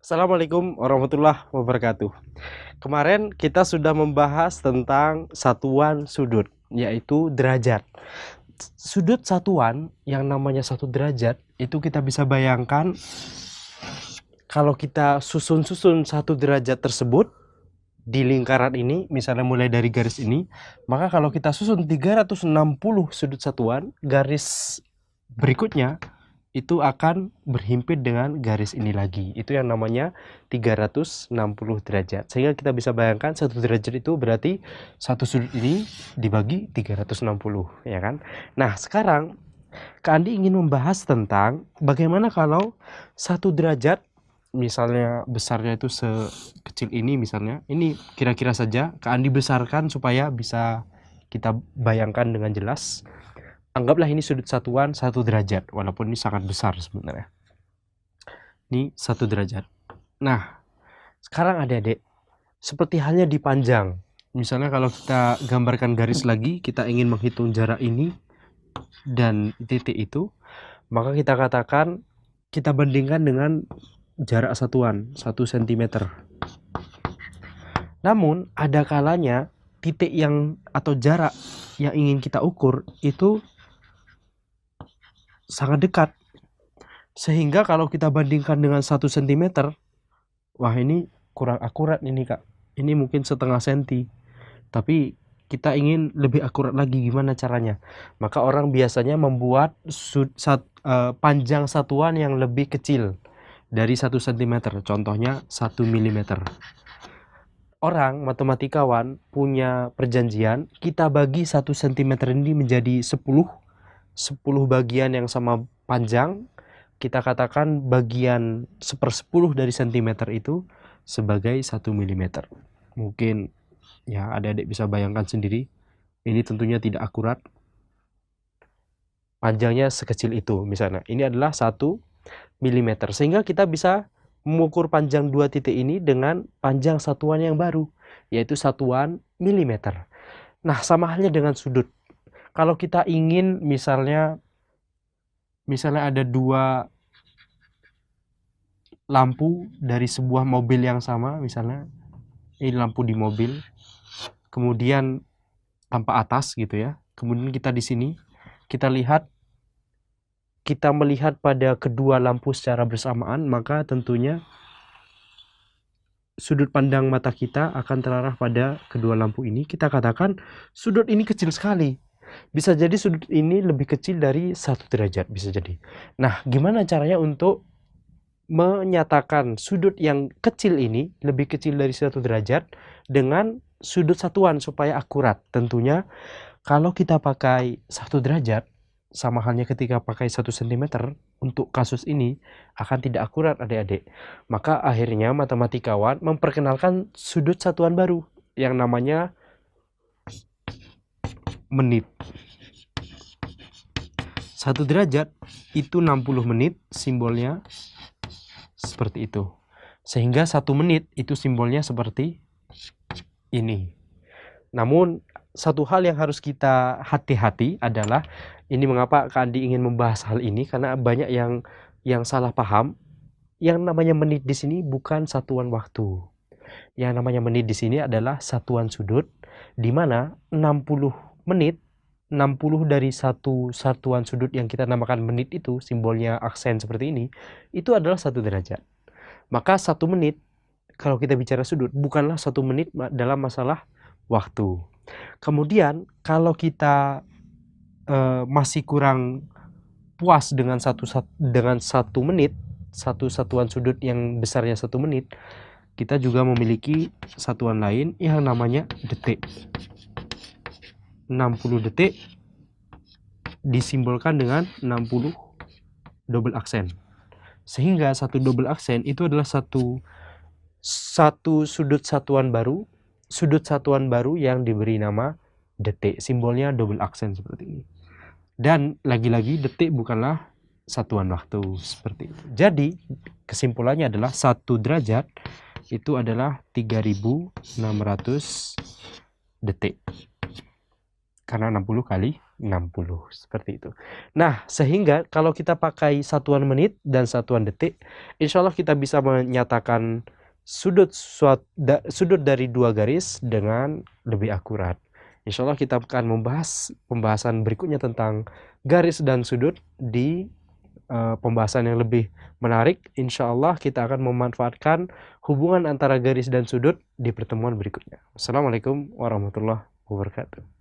Assalamualaikum warahmatullahi wabarakatuh. Kemarin kita sudah membahas tentang satuan sudut, yaitu derajat. Sudut satuan yang namanya satu derajat itu kita bisa bayangkan kalau kita susun-susun satu derajat tersebut di lingkaran ini, misalnya mulai dari garis ini, maka kalau kita susun 360 sudut satuan, garis berikutnya itu akan berhimpit dengan garis ini lagi. Itu yang namanya 360 derajat. Sehingga kita bisa bayangkan satu derajat itu berarti satu sudut ini dibagi 360, ya kan? Nah, sekarang Kak Andi ingin membahas tentang bagaimana kalau satu derajat misalnya besarnya itu sekecil ini misalnya. Ini kira-kira saja Kak Andi besarkan supaya bisa kita bayangkan dengan jelas. Anggaplah ini sudut satuan 1 derajat, walaupun ini sangat besar sebenarnya. Ini 1 derajat. Nah, sekarang adik-adik, seperti halnya dipanjang. Misalnya kalau kita gambarkan garis lagi, kita ingin menghitung jarak ini dan titik itu, maka kita katakan, kita bandingkan dengan jarak satuan, 1 cm. Namun, ada kalanya titik yang atau jarak yang ingin kita ukur itu sangat dekat. Sehingga kalau kita bandingkan dengan 1 cm, wah ini kurang akurat ini Kak. Ini mungkin setengah senti. Tapi kita ingin lebih akurat lagi, gimana caranya? Maka orang biasanya membuat panjang satuan yang lebih kecil dari 1 cm. Contohnya 1 mm. Orang matematikawan punya perjanjian, kita bagi 1 cm ini menjadi 10 bagian yang sama panjang. Kita katakan bagian 1/10 dari sentimeter itu sebagai 1 mm. Mungkin ya adik-adik bisa bayangkan sendiri, ini tentunya tidak akurat. Panjangnya sekecil itu misalnya. Ini adalah 1 mm. Sehingga kita bisa mengukur panjang dua titik ini dengan panjang satuan yang baru, yaitu satuan milimeter. Nah, sama halnya dengan sudut. Kalau kita ingin misalnya ada dua lampu dari sebuah mobil yang sama, misalnya ini lampu di mobil, kemudian tampak atas gitu ya. Kemudian kita di sini kita melihat pada kedua lampu secara bersamaan, maka tentunya sudut pandang mata kita akan terarah pada kedua lampu ini. Kita katakan sudut ini kecil sekali. Bisa jadi sudut ini lebih kecil dari 1 derajat, bisa jadi. Nah, gimana caranya untuk menyatakan sudut yang kecil ini lebih kecil dari 1 derajat dengan sudut satuan supaya akurat? Tentunya kalau kita pakai 1 derajat, sama halnya ketika pakai 1 cm, untuk kasus ini akan tidak akurat adik-adik. Maka akhirnya matematikawan memperkenalkan sudut satuan baru yang namanya menit. 1 derajat itu 60 menit, simbolnya seperti itu. Sehingga 1 menit itu simbolnya seperti ini. Namun satu hal yang harus kita hati-hati adalah, ini mengapa Kak Andi ingin membahas hal ini, karena banyak yang salah paham. Yang namanya menit di sini bukan satuan waktu. Yang namanya menit di sini adalah satuan sudut, di mana 60 menit, 60 dari satu satuan sudut yang kita namakan menit itu, simbolnya aksen seperti ini, itu adalah 1 derajat. Maka 1 menit, kalau kita bicara sudut, bukanlah 1 menit dalam masalah waktu. Kemudian kalau kita masih kurang puas dengan satu menit, satu satuan sudut yang besarnya 1 menit, kita juga memiliki satuan lain yang namanya detik. 60 detik disimbolkan dengan 60 double aksen. Sehingga satu double aksen itu adalah satu sudut satuan baru yang diberi nama detik. Simbolnya double aksen seperti ini. Dan lagi-lagi detik bukanlah satuan waktu seperti itu. Jadi kesimpulannya adalah 1 derajat itu adalah 3600 detik. Karena 60 kali 60 seperti itu. Nah, sehingga kalau kita pakai satuan menit dan satuan detik, insya Allah kita bisa menyatakan sudut dari dua garis dengan lebih akurat. Insya Allah kita akan membahas pembahasan berikutnya tentang garis dan sudut di pembahasan yang lebih menarik. Insya Allah kita akan memanfaatkan hubungan antara garis dan sudut di pertemuan berikutnya. Assalamualaikum warahmatullahi wabarakatuh.